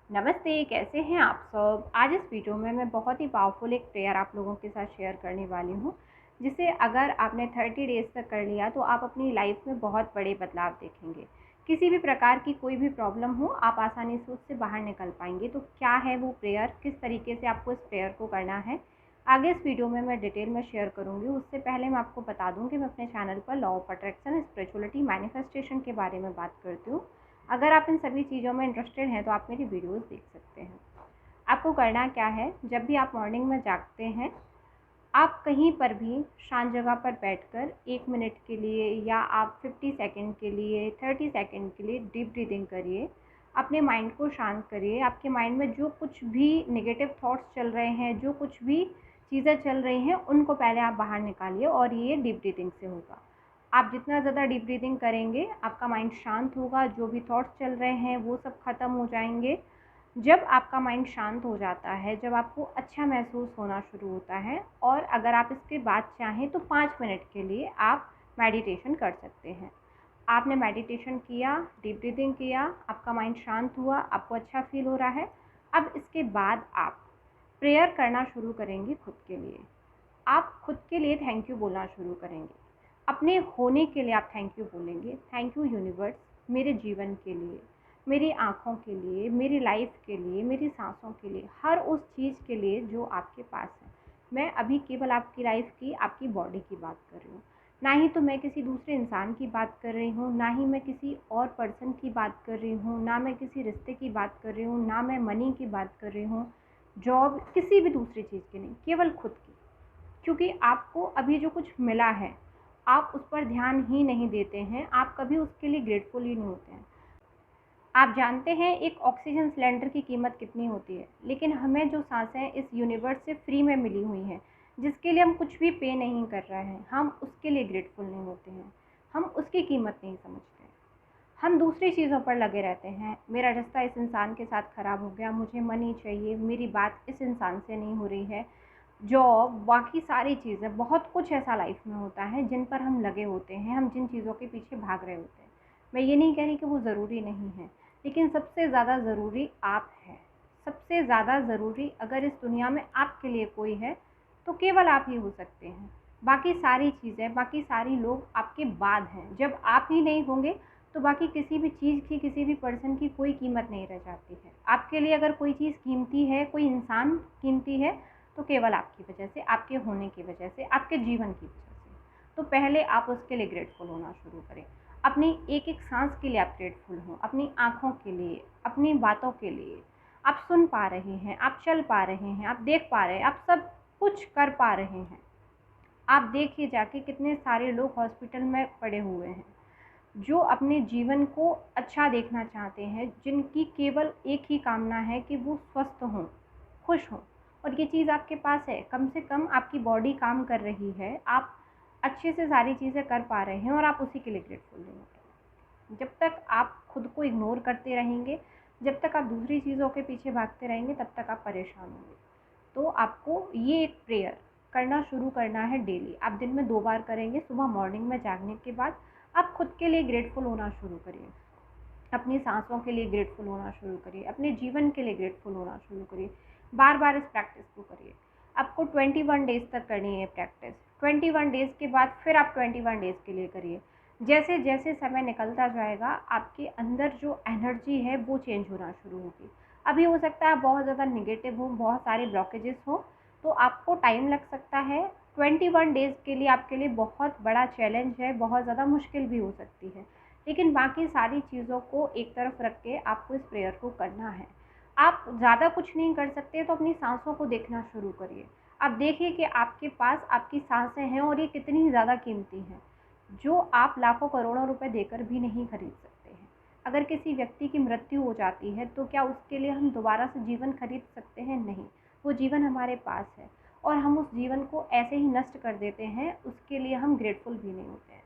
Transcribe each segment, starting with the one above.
नमस्ते, कैसे हैं आप सब। आज इस वीडियो में मैं बहुत ही पावरफुल एक प्रेयर आप लोगों के साथ शेयर करने वाली हूँ, जिसे अगर आपने 30 डेज़ तक कर लिया तो आप अपनी लाइफ में बहुत बड़े बदलाव देखेंगे। किसी भी प्रकार की कोई भी प्रॉब्लम हो, आप आसानी से उससे बाहर निकल पाएंगे। तो क्या है वो प्रेयर, किस तरीके से आपको इस प्रेयर को करना है, आगे इस वीडियो में मैं डिटेल में शेयर करूँगी। उससे पहले मैं आपको बता दूँ कि मैं अपने चैनल पर law of attraction, spirituality, manifestation के बारे में बात करती हूँ। अगर आप इन सभी चीज़ों में इंटरेस्टेड हैं तो आप मेरी वीडियोस देख सकते हैं। आपको करना क्या है, जब भी आप मॉर्निंग में जागते हैं, आप कहीं पर भी शांत जगह पर बैठकर 1 मिनट के लिए या आप 50 सेकंड के लिए, 30 सेकंड के लिए डीप ब्रीदिंग करिए। अपने माइंड को शांत करिए। आपके माइंड में जो कुछ भी नेगेटिव थॉट्स चल रहे हैं, जो कुछ भी चीज़ें चल रही हैं, उनको पहले आप बाहर निकालिए और ये डीप ब्रीदिंग से होगा। आप जितना ज़्यादा डीप ब्रीदिंग करेंगे, आपका माइंड शांत होगा, जो भी थॉट्स चल रहे हैं वो सब ख़त्म हो जाएंगे। जब आपका माइंड शांत हो जाता है, जब आपको अच्छा महसूस होना शुरू होता है, और अगर आप इसके बाद चाहें तो 5 मिनट के लिए आप मेडिटेशन कर सकते हैं। आपने मेडिटेशन किया, डीप ब्रीदिंग किया, आपका माइंड शांत हुआ, आपको अच्छा फ़ील हो रहा है। अब इसके बाद आप प्रेयर करना शुरू करेंगे खुद के लिए। आप खुद के लिए थैंक यू बोलना शुरू करेंगे। अपने होने के लिए आप थैंक यू बोलेंगे। थैंक यू यूनिवर्स, मेरे जीवन के लिए, मेरी आँखों के लिए, मेरी लाइफ के लिए, मेरी सांसों के लिए, हर उस चीज़ के लिए जो आपके पास है। मैं अभी केवल आपकी लाइफ की, आपकी बॉडी की बात कर रही हूँ। ना ही तो मैं किसी दूसरे इंसान की बात कर रही हूँ, ना ही मैं किसी और पर्सन की बात कर रही हूँ, ना मैं किसी रिश्ते की बात कर रही हूँ, ना मैं मनी की बात कर रही हूँ, जॉब, किसी भी दूसरी चीज़ की नहीं, केवल खुद की। क्योंकि आपको अभी जो कुछ मिला है, आप उस पर ध्यान ही नहीं देते हैं, आप कभी उसके लिए ग्रेटफुल ही नहीं होते हैं। आप जानते हैं एक ऑक्सीजन सिलेंडर की कीमत कितनी होती है, लेकिन हमें जो सांसें इस यूनिवर्स से फ्री में मिली हुई हैं, जिसके लिए हम कुछ भी पे नहीं कर रहे हैं, हम उसके लिए ग्रेटफुल नहीं होते हैं। हम उसकी कीमत नहीं समझते हैं। हम दूसरी चीज़ों पर लगे रहते हैं। मेरा रिश्ता इस इंसान के साथ ख़राब हो गया, मुझे मनी चाहिए, मेरी बात इस इंसान से नहीं हो रही है, जॉब, बाकी सारी चीज़ें, बहुत कुछ ऐसा लाइफ में होता है जिन पर हम लगे होते हैं, हम जिन चीज़ों के पीछे भाग रहे होते हैं। मैं ये नहीं कह रही कि वो ज़रूरी नहीं है, लेकिन सबसे ज़्यादा ज़रूरी आप हैं। सबसे ज़्यादा ज़रूरी अगर इस दुनिया में आपके लिए कोई है तो केवल आप ही हो सकते हैं। बाकी सारी चीज़ें, बाकी सारी लोग आपके बाद हैं। जब आप ही नहीं होंगे तो बाकी किसी भी चीज़ की, किसी भी पर्सन की कोई कीमत नहीं रह जाती है। आपके लिए अगर कोई चीज़ कीमती है, कोई इंसान कीमती है, तो केवल आपकी वजह से, आपके होने की वजह से, आपके जीवन की वजह से। तो पहले आप उसके लिए ग्रेटफुल होना शुरू करें। अपनी एक एक सांस के लिए आप ग्रेटफुल हों, अपनी आँखों के लिए, अपनी बातों के लिए। आप सुन पा रहे हैं, आप चल पा रहे हैं, आप देख पा रहे हैं, आप सब कुछ कर पा रहे हैं। आप देखिए जाके कितने सारे लोग हॉस्पिटल में पड़े हुए हैं, जो अपने जीवन को अच्छा देखना चाहते हैं, जिनकी केवल एक ही कामना है कि वो स्वस्थ हों, खुश हों। और ये चीज़ आपके पास है, कम से कम आपकी बॉडी काम कर रही है, आप अच्छे से सारी चीज़ें कर पा रहे हैं, और आप उसी के लिए ग्रेटफुल नहीं होते। जब तक आप खुद को इग्नोर करते रहेंगे, जब तक आप दूसरी चीज़ों के पीछे भागते रहेंगे, तब तक आप परेशान होंगे। तो आपको ये एक प्रेयर करना शुरू करना है डेली। आप दिन में 2 बार करेंगे, सुबह मॉर्निंग में जागने के बाद। आप खुद के लिए ग्रेटफुल होना शुरू करिए। अपनी सांसों के लिए ग्रेटफुल होना शुरू करिए, अपने जीवन के लिए ग्रेटफुल होना शुरू करिए। बार बार इस प्रैक्टिस को करिए। आपको 21 डेज़ तक करनी है प्रैक्टिस। 21 डेज़ के बाद फिर आप 21 डेज़ के लिए करिए। जैसे जैसे समय निकलता जाएगा, आपके अंदर जो एनर्जी है वो चेंज होना शुरू होगी। अभी हो सकता है आप बहुत ज़्यादा नेगेटिव हो, बहुत सारे ब्लॉकेजेस हो, तो आपको टाइम लग सकता है। 21 डेज़ के लिए आपके लिए बहुत बड़ा चैलेंज है, बहुत ज़्यादा मुश्किल भी हो सकती है, लेकिन बाकी सारी चीज़ों को एक तरफ रख के आपको इस प्रेयर को करना है। आप ज़्यादा कुछ नहीं कर सकते तो अपनी सांसों को देखना शुरू करिए। आप देखिए कि आपके पास आपकी सांसें हैं, और ये कितनी ज़्यादा कीमती हैं, जो आप लाखों करोड़ों रुपए देकर भी नहीं खरीद सकते हैं। अगर किसी व्यक्ति की मृत्यु हो जाती है तो क्या उसके लिए हम दोबारा से जीवन खरीद सकते हैं? नहीं। वो जीवन हमारे पास है, और हम उस जीवन को ऐसे ही नष्ट कर देते हैं, उसके लिए हम ग्रेटफुल भी नहीं होते हैं।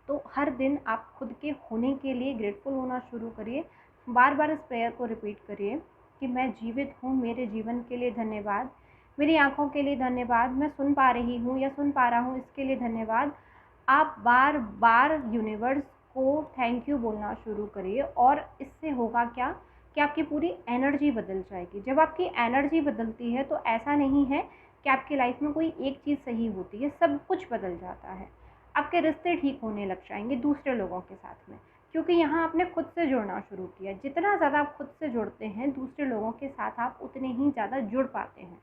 तो हर दिन आप खुद के होने के लिए ग्रेटफुल होना शुरू करिए। बार बार इस प्रेयर को रिपीट करिए कि मैं जीवित हूँ, मेरे जीवन के लिए धन्यवाद, मेरी आँखों के लिए धन्यवाद, मैं सुन पा रही हूँ या सुन पा रहा हूँ, इसके लिए धन्यवाद। आप बार बार यूनिवर्स को थैंक यू बोलना शुरू करिए, और इससे होगा क्या कि आपकी पूरी एनर्जी बदल जाएगी। जब आपकी एनर्जी बदलती है तो ऐसा नहीं है कि आपकी लाइफ में कोई एक चीज़ सही होती है, सब कुछ बदल जाता है। आपके रिश्ते ठीक होने लग जाएंगे दूसरे लोगों के साथ में, क्योंकि यहाँ आपने खुद से जुड़ना शुरू किया। जितना ज़्यादा आप खुद से जुड़ते हैं दूसरे लोगों के साथ, आप उतने ही ज़्यादा जुड़ पाते हैं।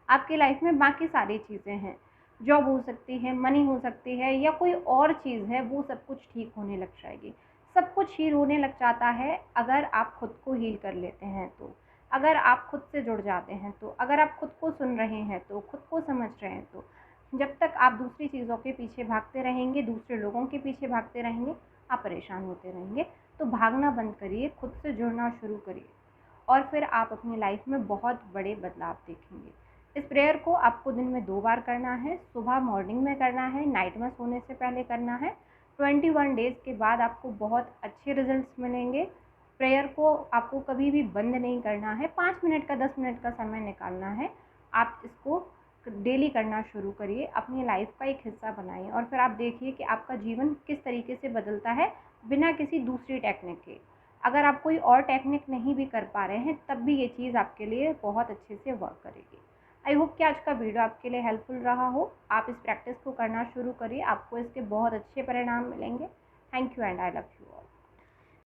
आपकी लाइफ में बाकी सारी चीज़ें हैं, जॉब हो सकती है, मनी हो सकती है, या कोई और चीज़ है, वो सब कुछ ठीक होने लग जाएगी। सब कुछ हील होने लग जाता है अगर आप खुद को हील कर लेते हैं तो, अगर आप खुद से जुड़ जाते हैं तो, अगर आप खुद को सुन रहे हैं तो, खुद को समझ रहे हैं तो। जब तक आप दूसरी चीज़ों के पीछे भागते रहेंगे, दूसरे लोगों के पीछे भागते रहेंगे, आप परेशान होते रहेंगे। तो भागना बंद करिए, खुद से जुड़ना शुरू करिए, और फिर आप अपनी लाइफ में बहुत बड़े बदलाव देखेंगे। इस प्रेयर को आपको दिन में 2 बार करना है, सुबह मॉर्निंग में करना है, नाइट में सोने से पहले करना है। 21 डेज़ के बाद आपको बहुत अच्छे रिजल्ट्स मिलेंगे। प्रेयर को आपको कभी भी बंद नहीं करना है, 5 मिनट का 10 मिनट का समय निकालना है। आप इसको डेली करना शुरू करिए, अपनी लाइफ का एक हिस्सा बनाइए, और फिर आप देखिए कि आपका जीवन किस तरीके से बदलता है बिना किसी दूसरी टेक्निक के। अगर आप कोई और टेक्निक नहीं भी कर पा रहे हैं तब भी ये चीज़ आपके लिए बहुत अच्छे से वर्क करेगी। आई होप कि आज का वीडियो आपके लिए हेल्पफुल रहा हो। आप इस प्रैक्टिस को करना शुरू करिए, आपको इसके बहुत अच्छे परिणाम मिलेंगे। Thank you and I love you all.